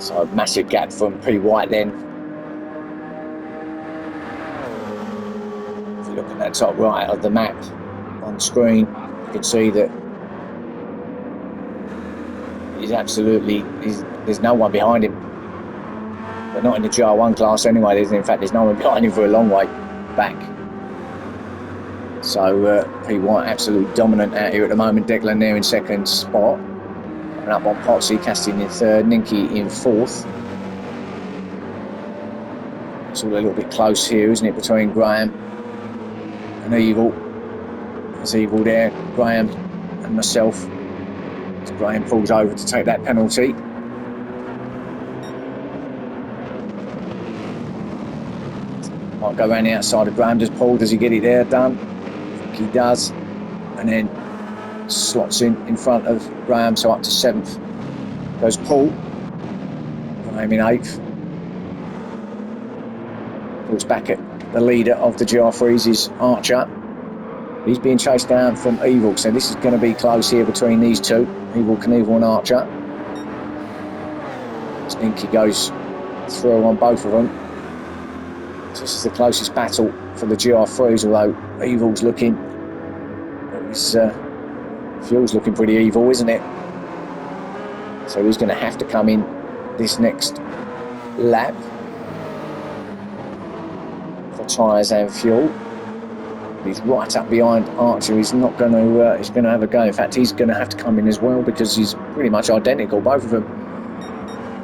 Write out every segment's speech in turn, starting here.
So massive gap from P White then. If you look at that top right of the map on screen, you can see that there's no one behind him. But not in the GR1 class anyway. In fact, there's no one behind him for a long way back. So P White absolutely dominant out here at the moment. Declan there in second spot. Coming up on Potsy, Casting in third, Ninky in fourth. It's all a little bit close here, isn't it, between Graham and Evil. There's Evil there, Graham and myself. As Graham pulls over to take that penalty. Might go around the outside of Graham. Does Paul, does he get it there done? I think he does. And then slots in front of Graham, so up to 7th goes Paul. Graham in 8th. Paul's back at the leader of the GR3s is Archer. He's being chased down from Evil, so this is going to be close here between these two, Evil Knievel and Archer. Stinky goes through on both of them. So this is the closest battle for the GR3s, although Evil's looking, his fuel's looking pretty evil, isn't it? So he's going to have to come in this next lap for tyres and fuel. He's right up behind Archer. He's not going to. He's going to have a go. In fact, he's going to have to come in as well because he's pretty much identical. Both of them,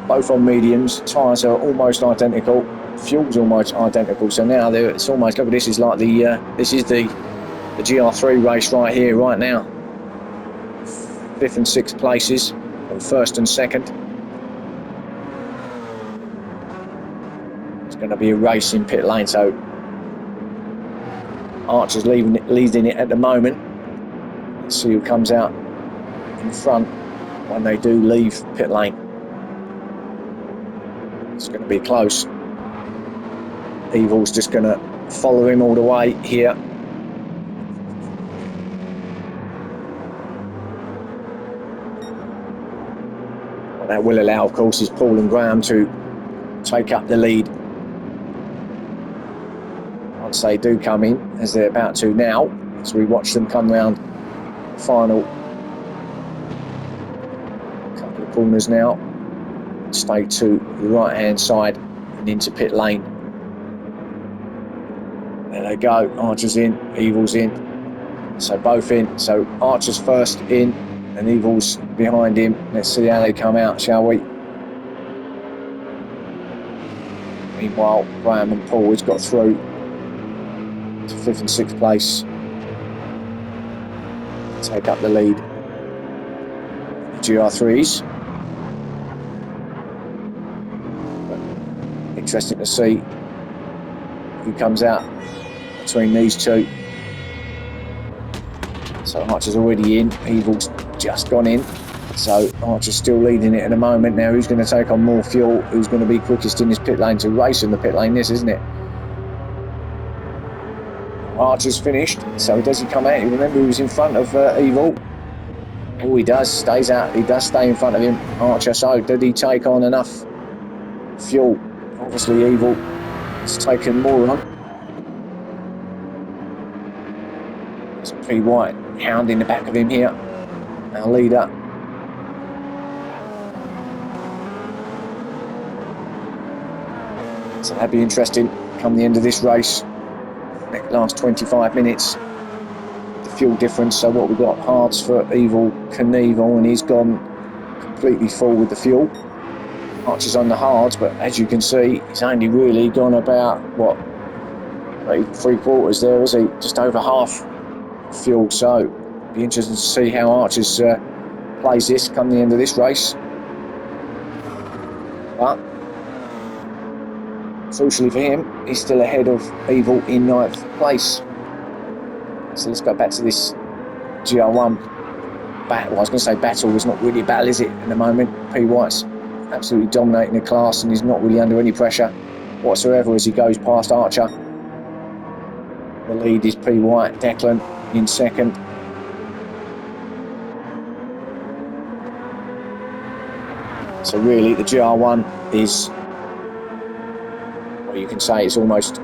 both on mediums. Tyres are almost identical. Fuel's almost identical. So now it's almost. Look at this. Is like this is the GR3 race right here, right now. 5th and 6th places, or 1st and 2nd. It's going to be a race in pit lane. So Archer's leading it at the moment. Let's see who comes out in front when they do leave pit lane. It's going to be close. Evil's just going to follow him all the way here. What that will allow, of course, is Paul and Graham to take up the lead. Once they do come in, as they're about to now, as we watch them come round the final couple of corners now, stay to the right hand side and into pit lane. There they go, Archer's in, Evil's in, so both in. So Archer's first in and Evil's behind him. Let's see how they come out, shall we? Meanwhile, Graham and Paul has got through to 5th and 6th place, take up the lead. The GR3s. But interesting to see who comes out between these two. So Archer's already in, Evil's just gone in. So Archer's still leading it at the moment. Now who's going to take on more fuel? Who's going to be quickest in this pit lane to race in the pit lane? This, isn't it? Archer's finished, so does he come out? You remember he was in front of Evil. Oh, he does, stays out. He does stay in front of him, Archer. So did he take on enough fuel? Obviously Evil has taken more on. There's P White hound in the back of him here, our leader. So that'd be interesting come the end of this race. Last 25 minutes, the fuel difference. So what we've got, hards for Evil Knievel, and he's gone completely full with the fuel. Archer's on the hards, but as you can see, he's only really gone about, what, maybe 3/4 there, is he? Just over half fuel. So be interesting to see how Archer's plays this come the end of this race. But crucially for him, he's still ahead of Evil in 9th place. So let's go back to this GR1 battle. I was going to say battle, it's not really a battle, is it, at the moment? P White's absolutely dominating the class and he's not really under any pressure whatsoever as he goes past Archer. The lead is P White, Declan in second. So really the GR1 is, well, you can say it's almost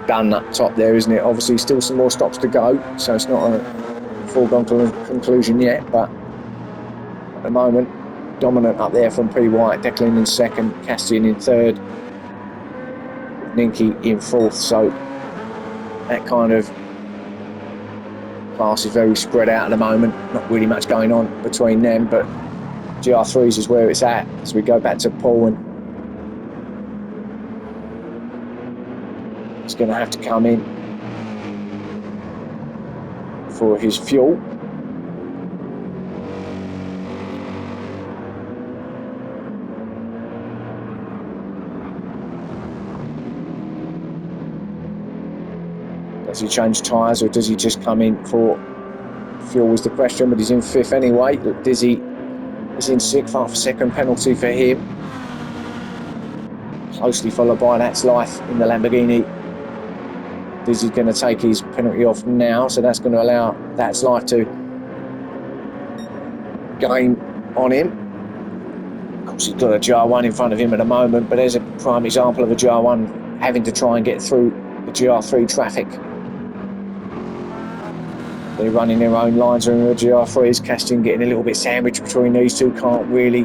done up top there, isn't it? Obviously still some more stops to go, so it's not a foregone conclusion yet, but at the moment dominant up there from P. White, Declan in second, Castian in third, Ninky in fourth. So that kind of class is very spread out at the moment, not really much going on between them, but GR3s is where it's at as we go back to Paul, and he's going to have to come in for his fuel. Does he change tyres or does he just come in for fuel is the question, but he's in fifth anyway. Look, Dizzy is in sixth, half a second penalty for him. Closely followed by That's Life in the Lamborghini. Dizzy's going to take his penalty off now, so that's going to allow That's Life to gain on him. Of course, he's got a GR1 in front of him at the moment, but there's a prime example of a GR1 having to try and get through the GR3 traffic. They're running their own lines in the GR3s. Castian getting a little bit sandwiched between these two, can't really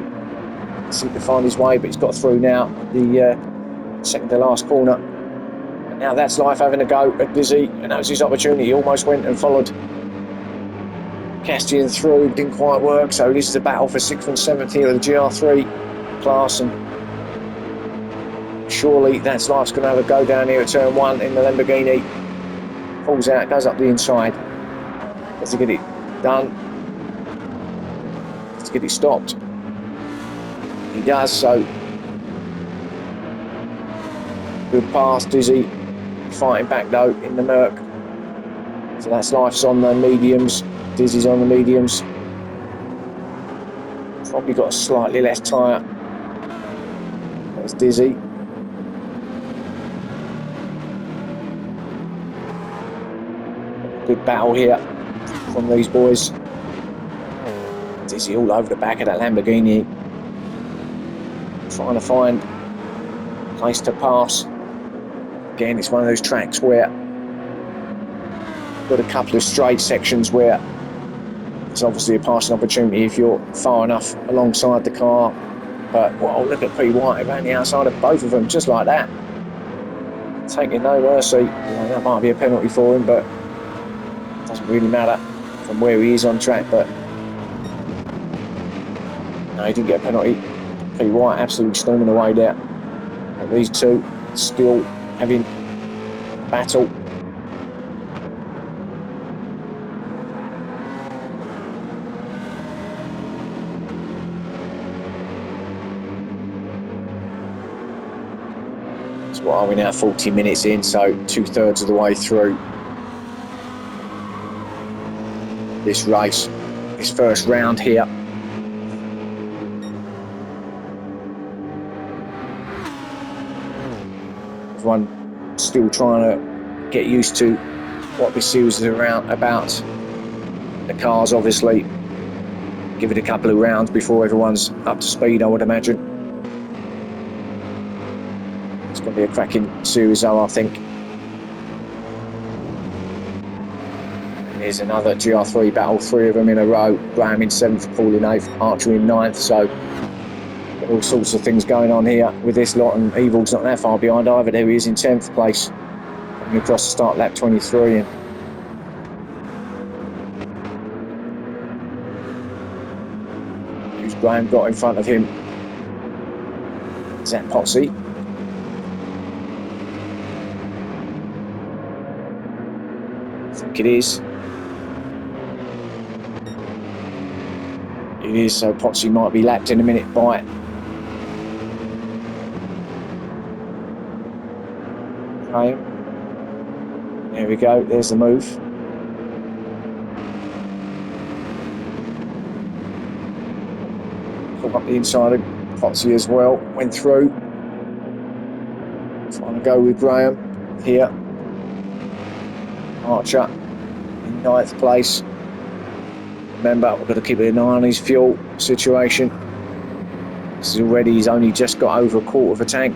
seem to find his way, but he's got through now the second to last corner. And now That's Life having a go at Dizzy, and that was his opportunity. He almost went and followed Castian through, didn't quite work, so this is a battle for 6th and 7th here of the GR3 class, and surely That's Life's going to have a go down here at turn 1 in the Lamborghini. Pulls out, goes up the inside. Does he get it done? Does he get it stopped? He does, so good pass, Dizzy fighting back though in the Merc. So That's Life's on the mediums, Dizzy's on the mediums. Probably got a slightly less tyre. That's Dizzy. Good battle here from these boys. Dizzy all over the back of that Lamborghini, trying to find a place to pass. Again, it's one of those tracks where got a couple of straight sections where it's obviously a passing opportunity if you're far enough alongside the car. But well, look at P. White around the outside of both of them, just like that, taking no mercy. That might be a penalty for him, but it doesn't really matter from where he is on track. But no, he didn't get a penalty. P. White absolutely storming away there. But these two still having battle. So what are we now? 40 minutes in, so 2/3 of the way through this race, this first round here. Everyone still trying to get used to what this series is about. The cars, obviously, give it a couple of rounds before everyone's up to speed, I would imagine. It's going to be a cracking series, though, I think. And here's another GR3 battle, 3 of them in a row. Graham in 7th, Paul in 8th, Archer in 9th. So all sorts of things going on here with this lot, and Evil's not that far behind either. There he is in 10th place, coming across the start lap 23. And who's Graham got in front of him? Is that Potsy? I think it is. It is, so Potsy might be lapped in a minute by Graham. There we go, there's the move. Pulled up the inside of Potsy as well, went through. Trying to go with Graham here. Archer in 9th place. Remember, we've got to keep an eye on his fuel situation. This is already, he's only just got over a quarter of a tank.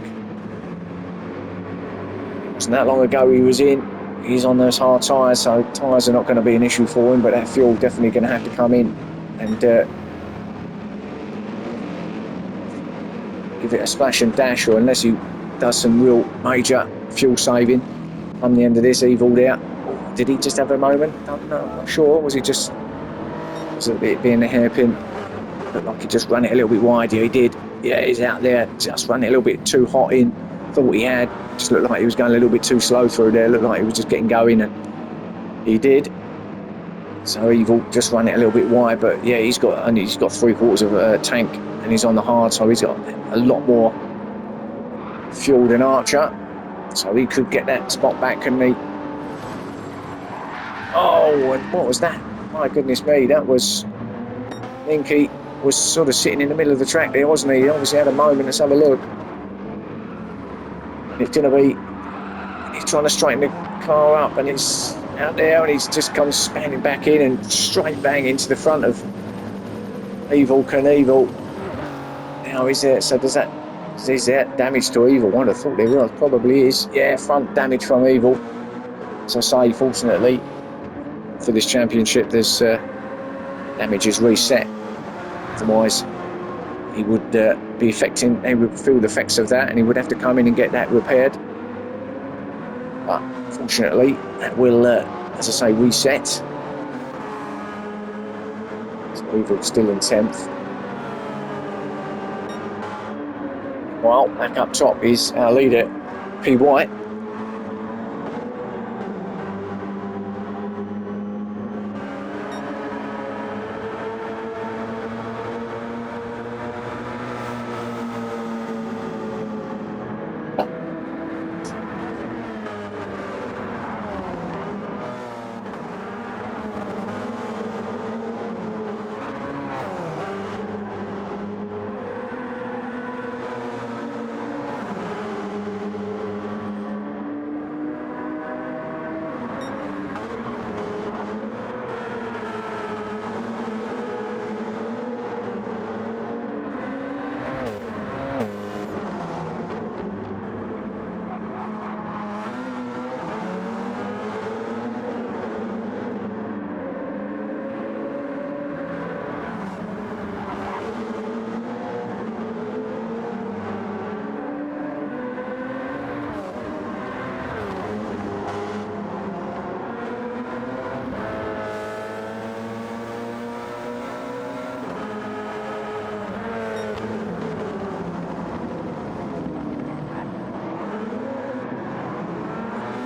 Wasn't that long ago he was in. He's on those hard tyres, so tyres are not going to be an issue for him, but that fuel definitely going to have to come in and give it a splash and dash, or unless he does some real major fuel saving. Come the end of this, Evil'd out. Did he just have a moment? I'm not sure. Was it just, was it being a hairpin? Looked like he just ran it a little bit wide. Yeah, he did. Yeah, he's out there. Just ran it a little bit too hot in. Thought he had. Just looked like he was going a little bit too slow through there. Looked like he was just getting going, and he did. So Evil just ran it a little bit wide, but yeah, he's got 3/4 of a tank, and he's on the hard, so he's got a lot more fuel than Archer. So he could get that spot back, couldn't he? Oh, and what was that? My goodness me, that was... Linky was sort of sitting in the middle of the track there, wasn't he? He obviously had a moment. Let's have a look. And it's going to be... He's trying to straighten the car up, and it's out there, and he's just come spanning back in and straight bang into the front of Evil Knievel. Now is there... So is there damage to Evil? I would have thought there was. Probably is. Yeah, front damage from Evil. As I say, fortunately for this championship, there's damage is reset. Otherwise, he would be affecting. He would feel the effects of that, and he would have to come in and get that repaired. But fortunately, that will, as I say, reset. So Evil's still in 10th. Well, back up top is our leader, P. White.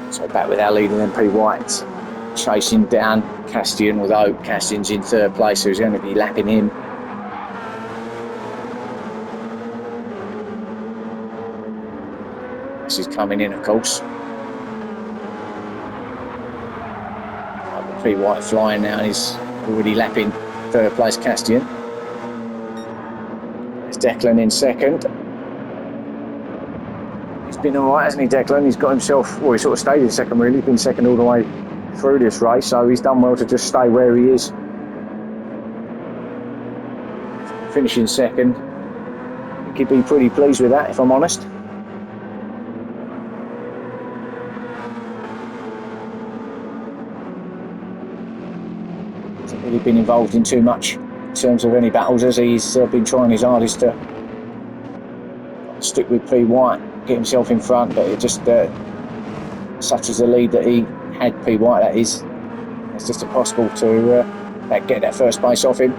So back with our leader then, P. White, chasing down Castian, although Castian's in 3rd place, so he's going to be lapping him. This is coming in, of course. P. White flying now, he's already lapping 3rd place Castian. There's Declan in 2nd. He's been alright, hasn't he, Declan? He's got himself, well, he sort of stayed in 2nd really. He's been 2nd all the way through this race, so he's done well to just stay where he is. Finishing 2nd. I think he'd be pretty pleased with that, if I'm honest. Hasn't really been involved in too much in terms of any battles, as he's been trying his hardest to stick with P. White, get himself in front, but it just such as the lead that he had, P. White, that is, it's just impossible to get that first place off him.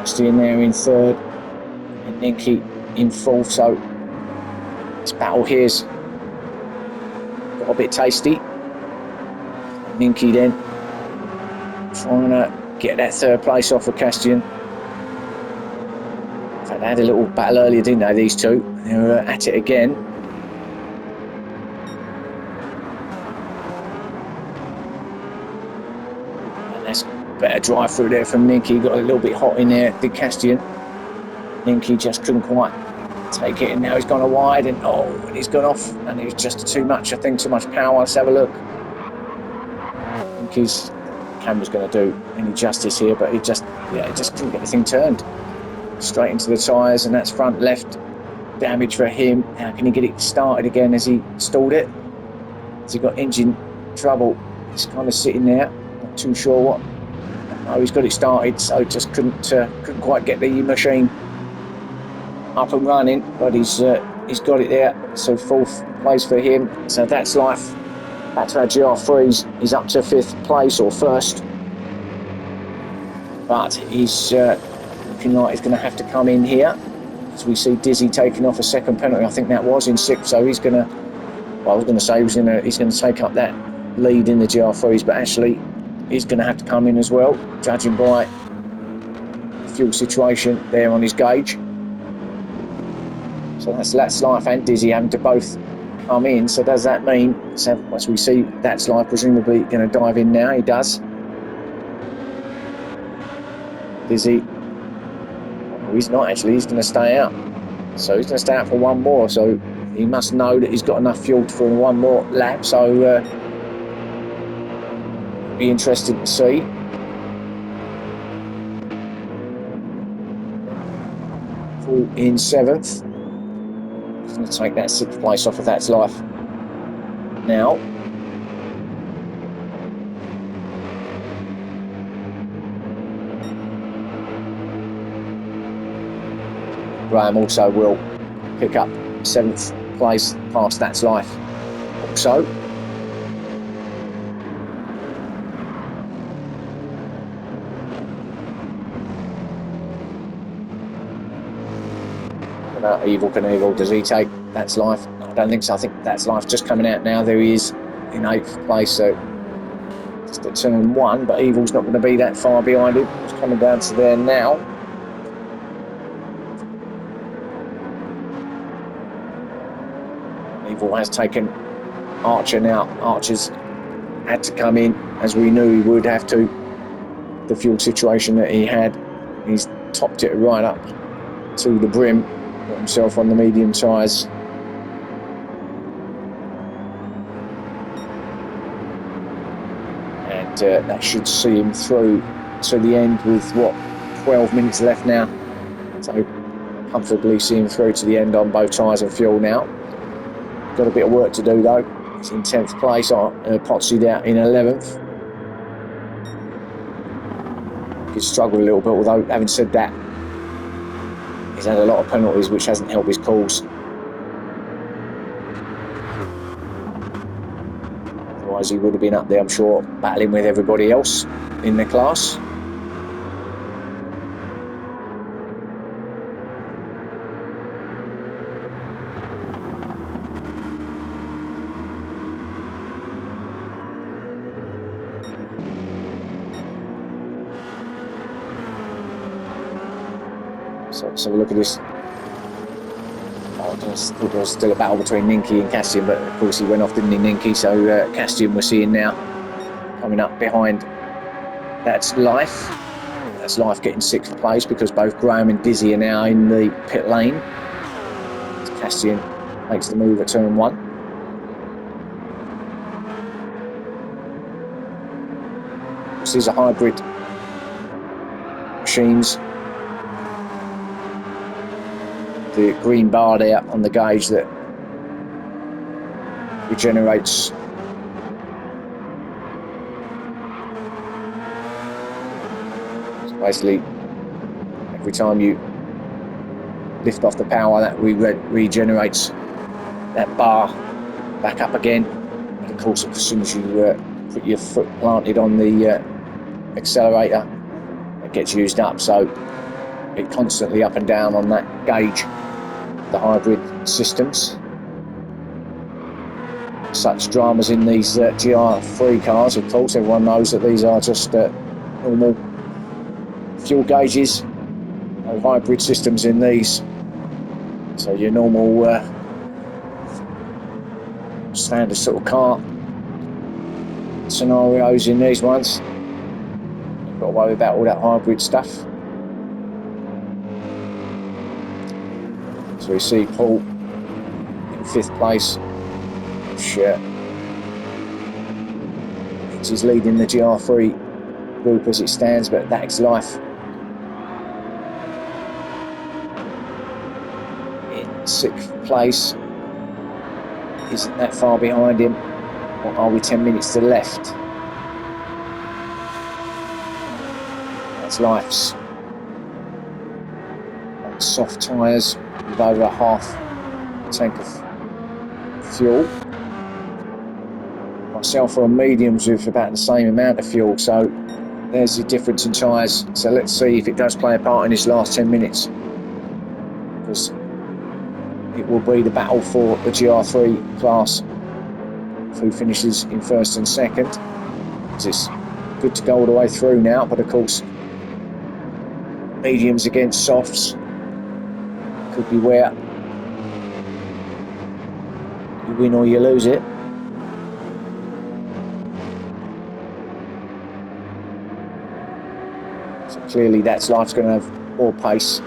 Castian there in 3rd, and Ninky in 4th, so this battle here's got a bit tasty. Ninky then trying to get that 3rd place off of Castian. In fact, they had a little battle earlier, didn't they, these two? They were at it again. And that's better drive through there from Ninky. Got a little bit hot in there, did Castian. Ninky just couldn't quite take it, and now he's gone wide, and and he's gone off, and it was just too much, I think, too much power. Let's have a look. I think his camera's going to do any justice here, but he just couldn't get the thing turned. straight into the tyres, and that's front left damage for him. How can he get it started again? Has he stalled it? Has he got engine trouble? He's kind of sitting there, not too sure what. No, he's got it started, so just couldn't quite get the machine up and running, but he's got it there. So 4th place for him. So that's life. That's our GR3s. He's up to 5th place or 1st, but he's looking like he's going to have to come in here, as we see Dizzy taking off a 2nd penalty. I think that was in 6th, so he's going to. Well, I was going to say he's going to take up that lead in the GR3s, but actually he's going to have to come in as well, judging by the fuel situation there on his gauge. So that's life and Dizzy having to both come in. So does that mean, so as we see, that's life presumably going to dive in now? He does. Dizzy, oh, he's not actually, he's going to stay out. So he's going to stay out for one more. So he must know that he's got enough fuel for one more lap. So it'll be interesting to see. Full in 7th. He's going to take that 6th place off of That's Life now. Graham also will pick up 7th place past That's Life also. About Evil Knievel, does he take That's Life? No, I don't think so. I think That's Life just coming out now. There he is in 8th place, so just at turn 1, but Evil's not going to be that far behind him. He's coming down to there now. Evil has taken Archer now. Archer's had to come in, as we knew he would have to. The fuel situation that he had, he's topped it right up to the brim, got himself on the medium tyres. And that should see him through to the end with, what, 12 minutes left now. So comfortably see him through to the end on both tyres and fuel now. Got a bit of work to do though. He's in 10th place, Potsy out in 11th. He's struggled a little bit, although having said that, he's had a lot of penalties which hasn't helped his cause. Otherwise he would have been up there, I'm sure, battling with everybody else in the class. So let's have a look at this. Oh, there was still a battle between Ninky and Castian, but of course he went off, didn't he, Ninky? So Castian we're seeing now coming up behind That's Life. That's Life getting 6th place because both Graham and Dizzy are now in the pit lane. Castian makes the move at turn 1. These are hybrid machines. The green bar there on the gauge that regenerates so basically every time you lift off the power, that regenerates that bar back up again. And of course, as soon as you put your foot planted on the accelerator, it gets used up, so it constantly up and down on that gauge. The hybrid systems. Such dramas in these GR3 cars, of course. Everyone knows that these are just normal fuel gauges. No hybrid systems in these. So your normal standard sort of car scenarios in these ones. You've got to worry about all that hybrid stuff. So we see Paul in 5th place, which he's leading the GR3 group as it stands, but That's Life 6th place isn't that far behind him. What are we, 10 minutes to left? That's life's on soft tyres with over half a tank of fuel. Myself on mediums with about the same amount of fuel, so there's the difference in tyres. So let's see if it does play a part in this last 10 minutes, because it will be the battle for the GR3 class, who finishes in 1st and 2nd. It's good to go all the way through now, but of course mediums against softs could be where you win or you lose it. So clearly that's life's going to have more pace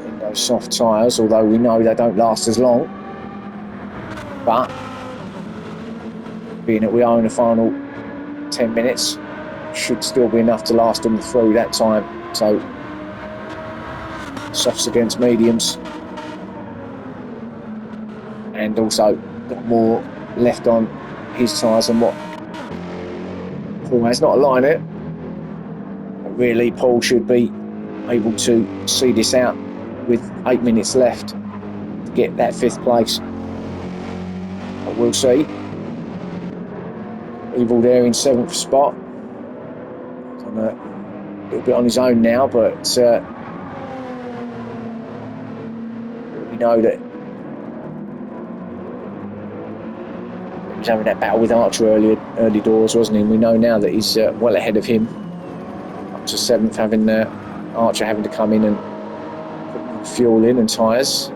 in those soft tyres, although we know they don't last as long. But being that we are in the final 10 minutes, should still be enough to last them through that time. So softs against mediums, and also got more left on his tyres than what Paul has. Not a line it, but really Paul should be able to see this out with 8 minutes left to get that 5th place. But we'll see. Evil there in 7th spot. On a little bit on his own now, but we know that he was having that battle with Archer early doors, wasn't he? And we know now that he's well ahead of him, up to 7th, having Archer having to come in and put fuel in and tyres.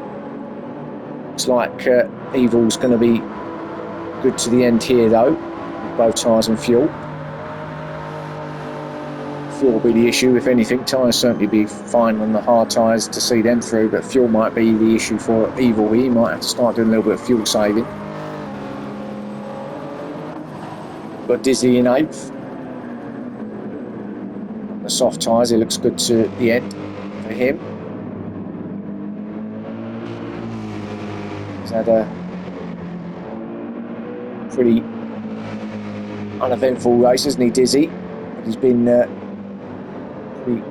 Looks like Evil's going to be good to the end here though, with both tyres and fuel. Fuel will be the issue, if anything. Tyres certainly be fine on the hard tyres to see them through, but fuel might be the issue for Evil. He might have to start doing a little bit of fuel saving. Got Dizzy in 8th. On the soft tyres, it looks good to the end for him. He's had a pretty uneventful race, hasn't he, Dizzy? But he's been pretty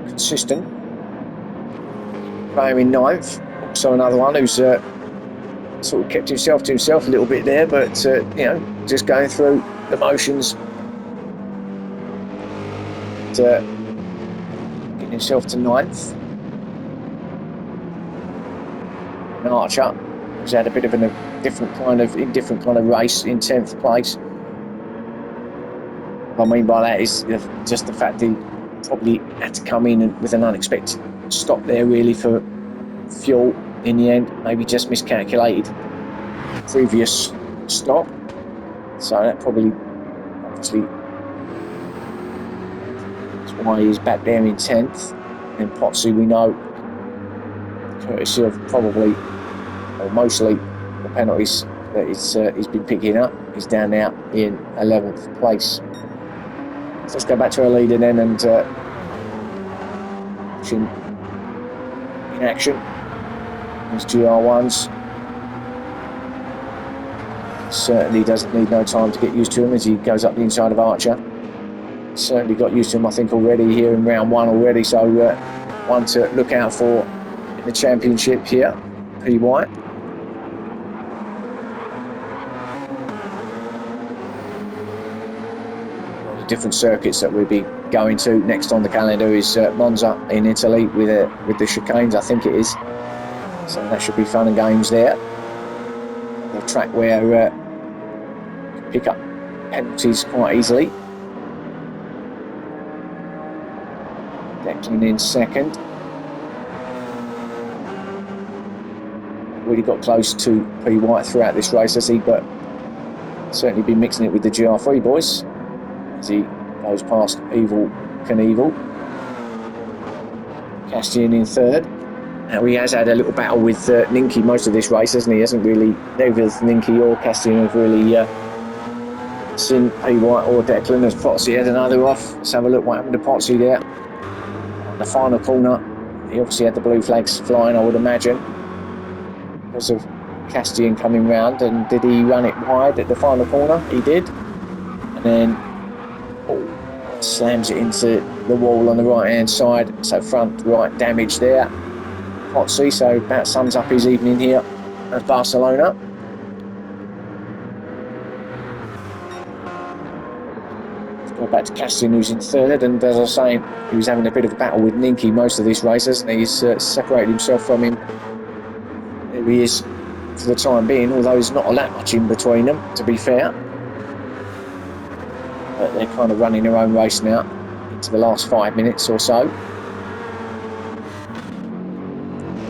consistent. Graham in 9th, also another one who's sort of kept himself to himself a little bit there, but you know, just going through the motions, getting himself to 9th. And Archer, who's had a bit of a indifferent kind of race, in 10th place. What I mean by that is just the fact that he probably had to come in with an unexpected stop there, really, for fuel in the end. Maybe just miscalculated previous stop, so that probably, obviously, that's why he's back there in 10th. And Potsy, we know, courtesy of probably or mostly the penalties that he's been picking up, he's down now in 11th place. So let's go back to our leader then and watch him in action. These GR1s. Certainly doesn't need no time to get used to him as he goes up the inside of Archer. Certainly got used to him, I think, already here in round 1 already, so one to look out for in the championship here, P. White. Different circuits that we'll be going to next on the calendar is Monza in Italy with the chicanes, I think it is. So that should be fun and games there. The track where you can pick up penalties quite easily. Declan in 2nd. Really got close to P. White throughout this race, has he? But certainly been mixing it with the GR3 boys as he goes past Evil Knievel. Castian in 3rd. Now he has had a little battle with Ninky most of this race, hasn't he? Hasn't really, neither Ninky or Castian have really seen P. White or Declan as Potsy had another off. Let's have a look what happened to Potsy there. The final corner, he obviously had the blue flags flying, I would imagine, because of Castian coming round. And did he run it wide at the final corner? He did. And then slams it into the wall on the right hand side, so front right damage there. Potsy, so that sums up his evening here at Barcelona. Let's go back to Castian, who's in third, and as I was saying, he was having a bit of a battle with Ninky most of this race, hasn't he? He's separated himself from him. There he is for the time being, although there's not a that much in between them, to be fair. But they're kind of running their own race now into the last 5 minutes or so.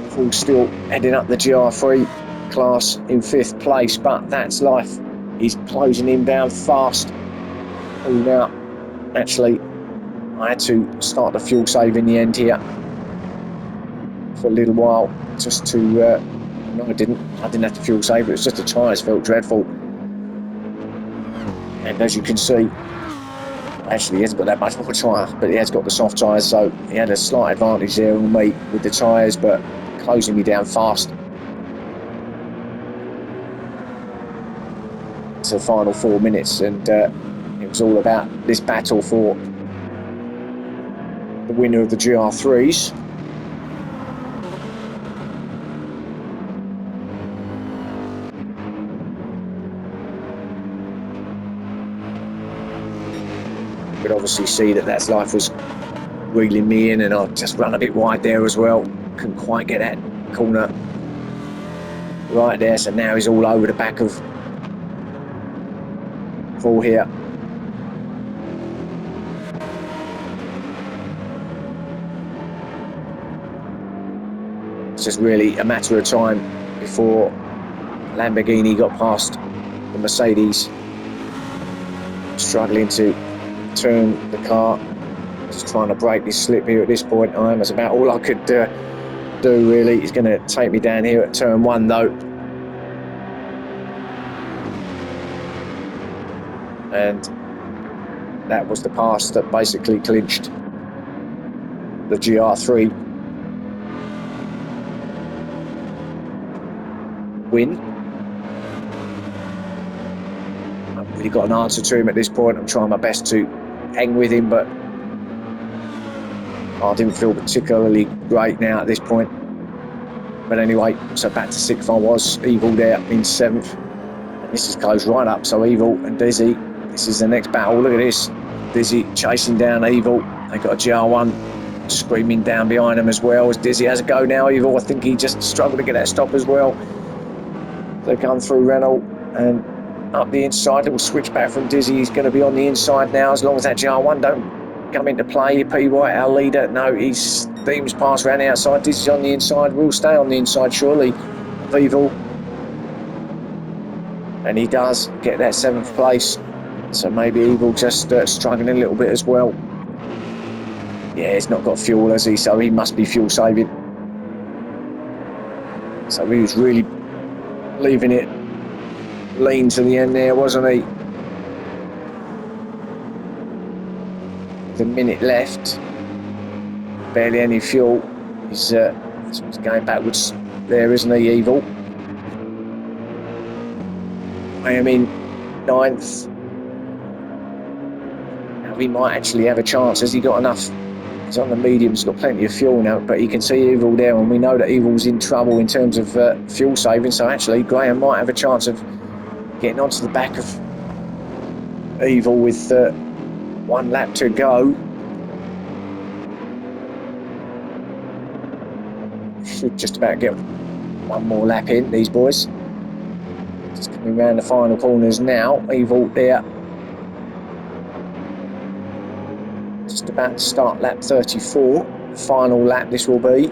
Paul still heading up the GR3 class in 5th place, but that's life. He's closing him down fast. And now, actually, I had to start the fuel save in the end here for a little while, just to. No, I didn't have to fuel save. It was just the tyres felt dreadful, and as you can see, actually he hasn't got that much more tyre, but he has got the soft tyres, so he had a slight advantage there on me with the tyres, but closing me down fast. It's the final 4 minutes, and it was all about this battle for the winner of the GR3s. You could obviously see that that's life was reeling me in, and I just run a bit wide there as well. Couldn't quite get that corner right there, so now he's all over the back of Paul here. It's just really a matter of time before Lamborghini got past the Mercedes, struggling to turn the car. Just trying to break this slip here at this point in time. That's about all I could do really. He's going to take me down here at turn 1 though. And that was the pass that basically clinched the GR3 win. I haven't really got an answer to him at this point. I'm trying my best to hang with him, but I didn't feel particularly great now at this point. But anyway, so back to 6th I was. Evil there in 7th. And this is close right up, so Evil and Dizzy, this is the next battle. Look at this. Dizzy chasing down Evil. They got a GR1 screaming down behind him as well as Dizzy has a go now. Evil, I think he just struggled to get that stop as well. They've gone through Renault and up the inside. It will switch back from Dizzy. He's going to be on the inside now, as long as that GR1 don't come into play. P. White, our leader, no, he steams past around the outside. Dizzy's on the inside. Will stay on the inside surely of Evil, and he does get that 7th place. So maybe Evil just struggling a little bit as well. Yeah, he's not got fuel, has he? So he must be fuel saving. So he was really leaving it lean to the end there, wasn't he? With a minute left, barely any fuel. He's going backwards there, isn't he, Evil? I am in 9th. Now he might actually have a chance. Has he got enough? He's on the medium, he's got plenty of fuel now, but you can see Evil there, and we know that Evil's in trouble in terms of fuel saving, so actually Graham might have a chance of getting onto the back of Evil with 1 lap to go. Should just about get 1 more lap in, these boys. Just coming around the final corners now. Evil there. Just about to start lap 34. Final lap this will be.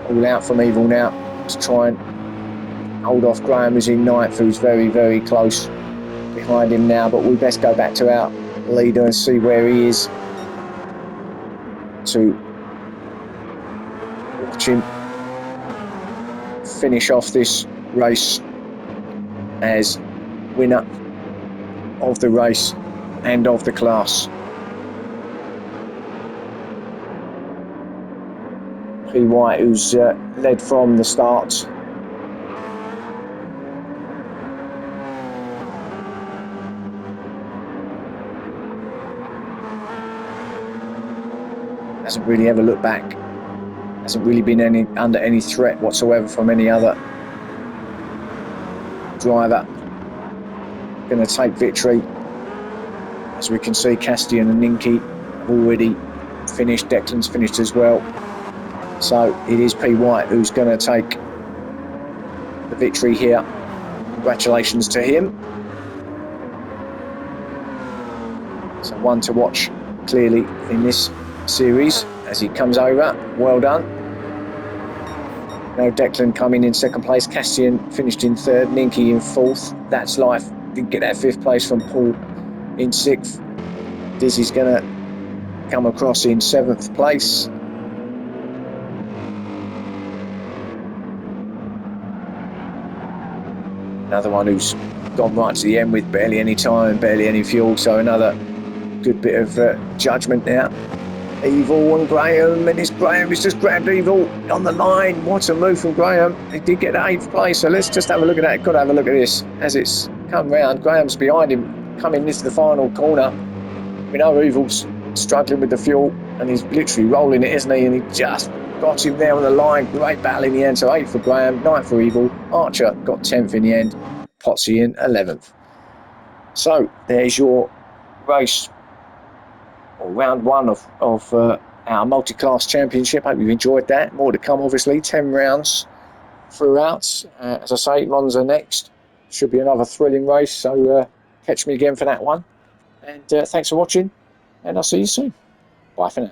All out from Evil now to try and hold off Graham, who's in 9th, who's very, very close behind him now. But we best go back to our leader and see where he is, to watch him finish off this race as winner of the race and of the class. P. White, who's led from the start. Hasn't really ever looked back. Hasn't really been under any threat whatsoever from any other driver. Going to take victory. As we can see, Castian and Ninki have already finished. Declan's finished as well. So it is P. White who's going to take the victory here. Congratulations to him. So one to watch clearly in this series as he comes over. Well done. Now Declan coming in second place. Castian finished in third. Ninki in fourth. That's life. Didn't get that fifth place from Paul in sixth. Dizzy's going to come across in seventh place. Another one who's gone right to the end with barely any time and barely any fuel. So another good bit of judgment there. Evil and Graham, and it's Graham who's just grabbed Evil on the line. What a move from Graham. He did get 8th place, so let's just have a look at that. Got to have a look at this as it's come round. Graham's behind him, coming into the final corner. We know Evil's struggling with the fuel, and he's literally rolling it, isn't he? And he just got him there on the line. Great battle in the end. So 8th for Graham, 9th for Evil. Archer got 10th in the end. Potsy in 11th. So there's your race, or round one of our multi-class championship. Hope you've enjoyed that. More to come, obviously. 10 rounds throughout. As I say, Monza next. Should be another thrilling race. So catch me again for that one. And thanks for watching. And I'll see you soon. Bye for now.